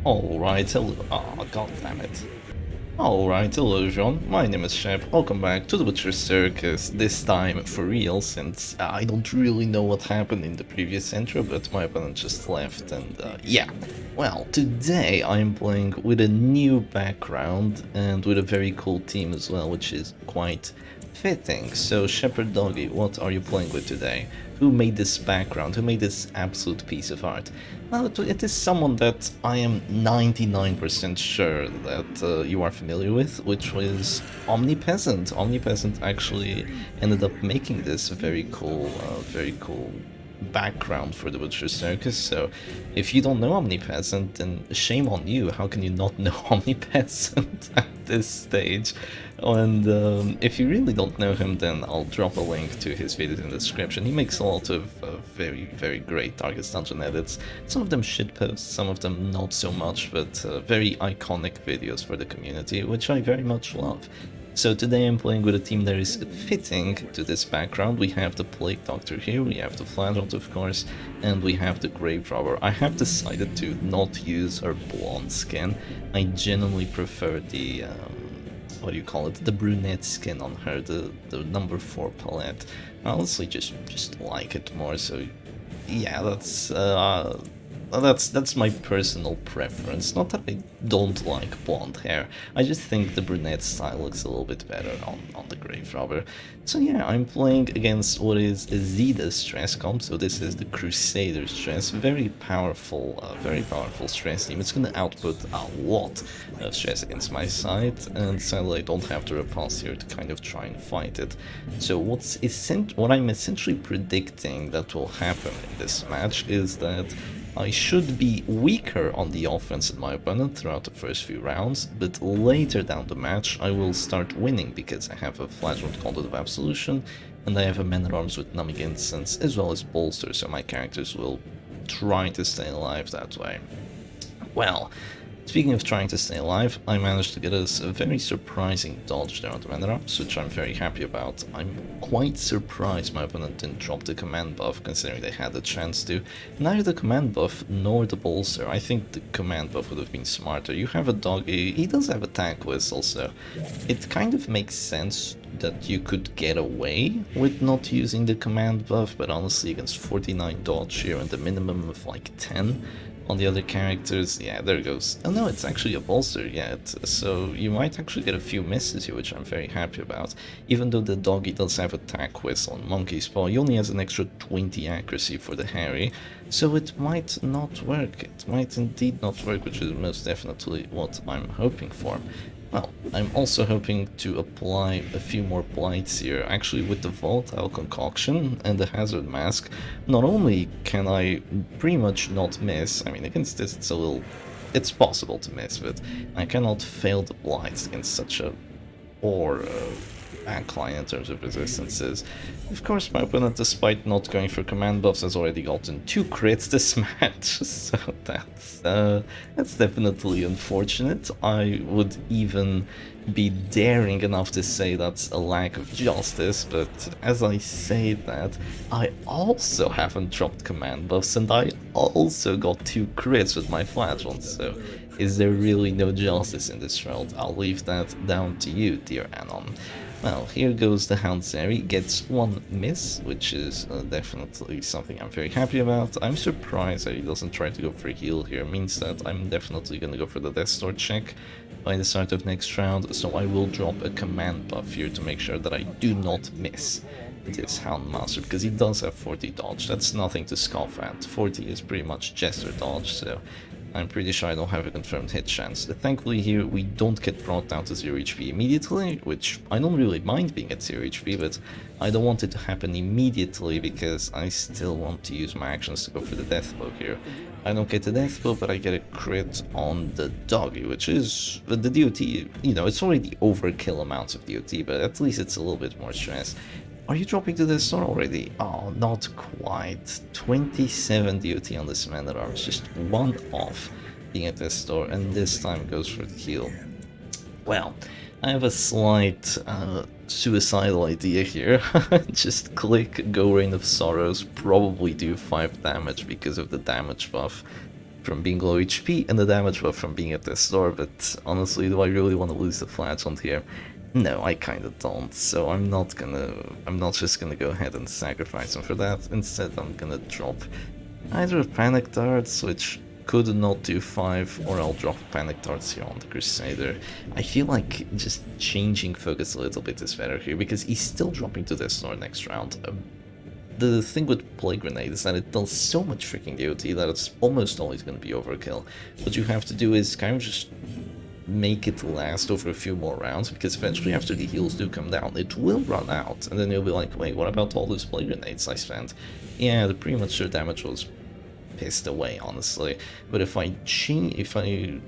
Alright, hello. Oh, god damn it. Alright, hello everyone, my name is Shep, welcome back to the Butcher Circus, this time for real, since I don't really know what happened in the previous intro, but my opponent just left, and yeah. Well, today I'm playing with a new background, and with a very cool team as well, which is quite fitting. So, Shepherd Doggy, what are you playing with today? Who made this background? Who made this absolute piece of art? Well, it is someone that I am 99% sure that you are familiar with, which was Omnipeasant. Omnipeasant actually ended up making this very cool background for the Butcher Circus. So, if you don't know Omnipeasant, then shame on you. How can you not know Omnipeasant at this stage? And if you really don't know him, then I'll drop a link to his videos in the description. He makes a lot of very great Darkest Dungeon edits. Some of them shitposts, some of them not so much, but very iconic videos for the community, which I very much love. So today I'm playing with a team that is fitting to this background. We have the Plague Doctor here, we have the FLAGELLANT of course, and we have the Grave Robber. I have decided to not use her blonde skin. I genuinely prefer the what do you call it, the brunette skin on her, the number 4 palette. I honestly just like it more, so yeah, that's my personal preference. Not that I don't like blonde hair, I just think the brunette style looks a little bit better on the Grave Robber. So yeah, I'm playing against what is Zida's stress comp, so this is the Crusader stress, very powerful stress team. It's gonna output a lot of stress against my side, and sadly I don't have the repulse here to kind of try and fight it. So what I'm essentially predicting that will happen in this match is that I should be weaker on the offense than my opponent throughout the first few rounds, but later down the match I will start winning because I have a FLAGELLANT Conduit of Absolution and I have a Man-at-Arms with Numbing Incense as well as Bolster, so my characters will try to stay alive that way. Well, speaking of trying to stay alive, I managed to get us a very surprising dodge there on the Man-at-Arms, which I'm very happy about. I'm quite surprised my opponent didn't drop the command buff, considering they had the chance to. Neither the command buff nor the bolster. I think the command buff would have been smarter. You have a doggy, he does have attack whistle, so it kind of makes sense that you could get away with not using the command buff, but honestly against 49 dodge here and the minimum of like 10 on the other characters, yeah, there it goes. Oh no, it's actually a bolster, yeah, so you might actually get a few misses here, which I'm very happy about. Even though the doggy does have attack whistle on Monkey's Paw, he only has an extra 20 accuracy for the Harry, so it might not work. It might indeed not work, which is most definitely what I'm hoping for. Well, I'm also hoping to apply a few more blights here. Actually, with the Volatile Concoction and the Hazard Mask, not only can I pretty much not miss, I mean, against this it's possible to miss, but I cannot fail the blights against such a poor backline in terms of resistances. Of course, my opponent, despite not going for command buffs, has already gotten 2 crits this match, so that's definitely unfortunate. I would even be daring enough to say that's a lack of justice, but as I say that, I also haven't dropped command buffs, and I also got 2 crits with my FLAGELLANT, so is there really no justice in this world? I'll leave that down to you, dear Anon. Well, here goes the Houndzeri, gets 1 miss, which is definitely something I'm very happy about. I'm surprised that he doesn't try to go for a heal here, it means that I'm definitely gonna go for the Death Store check by the start of next round, so I will drop a command buff here to make sure that I do not miss this Houndmaster, because he does have 40 dodge. That's nothing to scoff at. 40 is pretty much Jester dodge, so I'm pretty sure I don't have a confirmed hit chance. Thankfully here we don't get brought down to 0 HP immediately, which I don't really mind being at 0 HP, but I don't want it to happen immediately because I still want to use my actions to go for the death blow here. I don't get the death blow, but I get a crit on the doggy, which is the DOT, you know, it's already overkill amounts of DOT, but at least it's a little bit more stress. Are you dropping to the store already? Oh, not quite. 27 DOT on this Man-at-Arms, just 1 off being at this store, and this time goes for the heal. Well, I have a slight suicidal idea here. Just click Go Rain of Sorrows, probably do 5 damage because of the damage buff. from being low HP and the damage buff from being at the store, but honestly, do I really want to lose the Flagelant here? No, I kinda don't, so I'm not just gonna go ahead and sacrifice him for that. Instead, I'm gonna drop either Panic Darts, which could not do 5, or I'll drop Panic Darts here on the Crusader. I feel like just changing focus a little bit is better here, because he's still dropping to the store next round. The thing with Plague Grenade is that it does so much freaking DOT that it's almost always going to be overkill. What you have to do is kind of just make it last over a few more rounds, because eventually after the heals do come down, it will run out, and then you'll be like, wait, what about all those Plague Grenades I spent? Yeah, the premature damage was pissed away, honestly. But if I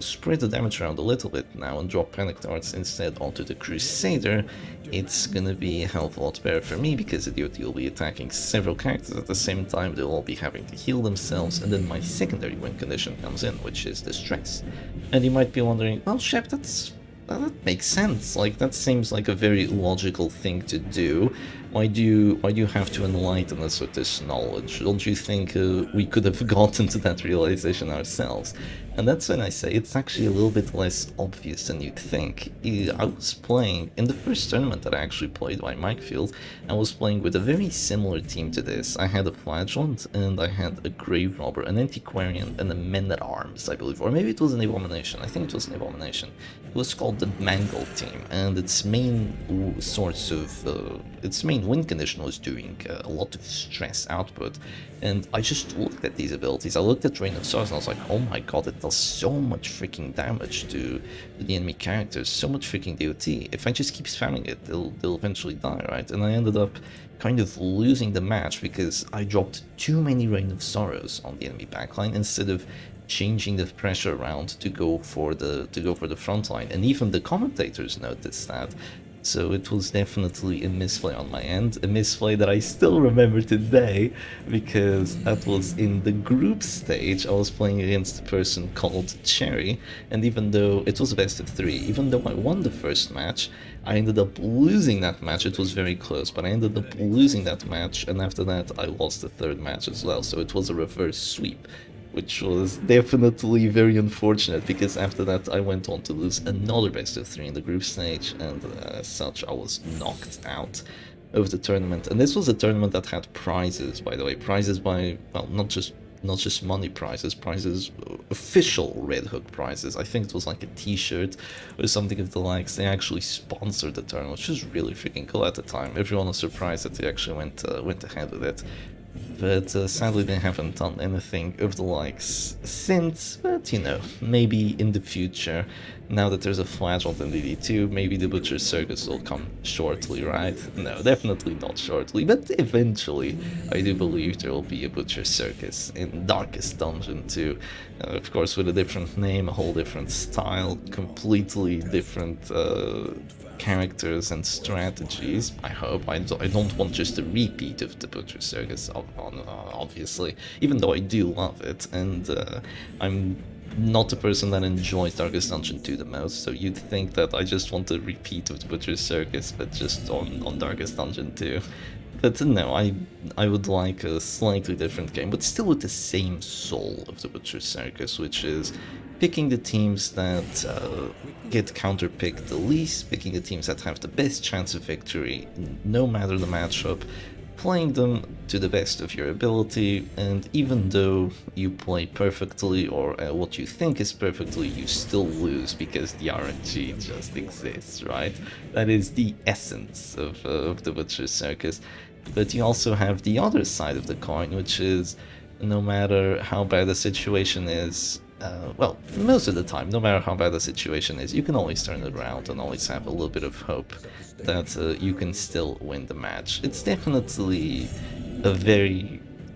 spread the damage around a little bit now and drop Panic Darts instead onto the Crusader, it's gonna be a hell of a lot better for me, because the DOT will be attacking several characters at the same time, they'll all be having to heal themselves, and then my secondary win condition comes in, which is the stress. And you might be wondering, well, Shep, that makes sense. Like, that seems like a very logical thing to do. Why do you have to enlighten us with this knowledge? Don't you think we could have gotten to that realization ourselves? And that's when I say it's actually a little bit less obvious than you'd think. I was playing, in the first tournament that I actually played by Mikefield, I was playing with a very similar team to this. I had a Flagelant, and I had a Grave Robber, an Antiquarian, and a Men-at-Arms, I believe. Or maybe it was an Abomination. I think it was an Abomination. It was called the Mangle team, and its main source of... its main win condition was doing a lot of stress output, and I just looked at these abilities. I looked at Rain of Stars and I was like, oh my god, it does so much freaking damage to the enemy characters, so much freaking DOT. If I just keep spamming it, they'll eventually die, right? And I ended up kind of losing the match because I dropped too many Rain of Sorrows on the enemy backline instead of changing the pressure around to go for the front line. And even the commentators noticed that. So it was definitely a misplay on my end, a misplay that I still remember today, because that was in the group stage. I was playing against a person called Cherry, and even though it was a best of 3, even though I won the first match, I ended up losing that match. It was very close, but I ended up losing that match, and after that I lost the third match as well, so it was a reverse sweep, which was definitely very unfortunate, because after that I went on to lose another best of 3 in the group stage, and as such I was knocked out of the tournament. And this was a tournament that had prizes, by the way, prizes by, well, not just money prizes, official Red Hook prizes. I think it was like a t-shirt or something of the likes. They actually sponsored the tournament, which was really freaking cool at the time. Everyone was surprised that they actually went ahead with it. But sadly they haven't done anything of the likes since, but you know, maybe in the future, now that there's a Flagellant in DD2, maybe the Butcher's Circus will come shortly, right? No, definitely not shortly, but eventually I do believe there will be a Butcher's Circus in Darkest Dungeon too. Of course with a different name, a whole different style, completely different characters and strategies, I hope. I don't want just a repeat of the Butcher Circus, obviously, even though I do love it, and I'm not a person that enjoys Darkest Dungeon 2 the most, so you'd think that I just want a repeat of the Butcher Circus, but just on Darkest Dungeon 2. But no, I would like a slightly different game, but still with the same soul of the Butcher Circus, which is picking the teams that get counterpicked the least, picking the teams that have the best chance of victory, no matter the matchup, playing them to the best of your ability, and even though you play perfectly, or what you think is perfectly, you still lose because the RNG just exists, right? That is the essence of the Butcher Circus. But you also have the other side of the coin, which is no matter how bad the situation is, well, most of the time, no matter how bad the situation is, you can always turn it around and always have a little bit of hope that you can still win the match. It's definitely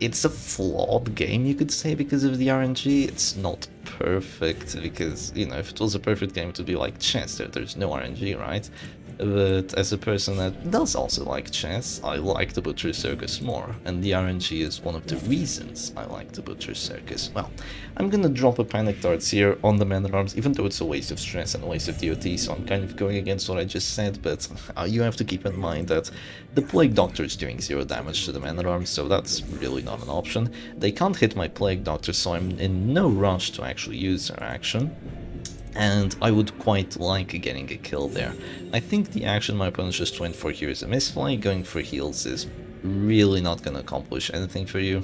it's a flawed game, you could say, because of the RNG. It's not perfect, because, you know, if it was a perfect game, it would be like chess, there's no RNG, right? But as a person that does also like chess, I like the Butcher Circus more, and the RNG is one of the reasons I like the Butcher Circus. Well, I'm gonna drop a Panic Darts here on the Man-at-Arms, even though it's a waste of stress and a waste of DOT, so I'm kind of going against what I just said, but you have to keep in mind that the Plague Doctor is doing 0 damage to the Man-at-Arms, so that's really not an option. They can't hit my Plague Doctor, so I'm in no rush to actually use their action. And I would quite like getting a kill there. I think the action my opponent just went for here is a misplay. Going for heals is really not going to accomplish anything for you.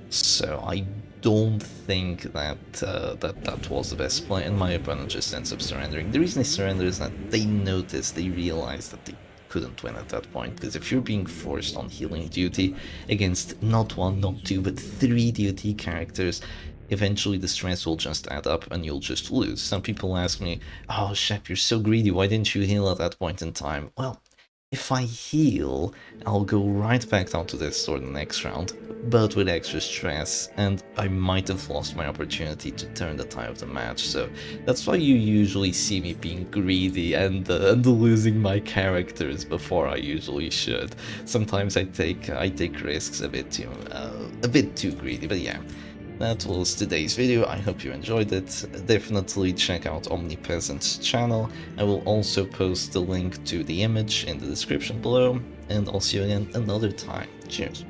So I don't think that that was the best play, and my opponent just ends up surrendering. The reason they surrender is that they noticed, they realized that they couldn't win at that point, because if you're being forced on healing duty against not 1, not 2, but 3 duty characters, eventually the stress will just add up and you'll just lose. Some people ask me, oh Shep, you're so greedy, why didn't you heal at that point in time? Well, if I heal, I'll go right back down to this sword the next round, but with extra stress, and I might have lost my opportunity to turn the tide of the match, so that's why you usually see me being greedy and losing my characters before I usually should. Sometimes I take risks a bit too greedy, but yeah. That was today's video. I hope you enjoyed it. Definitely check out Omnipresent's channel. I will also post the link to the image in the description below, and I'll see you again another time. Cheers.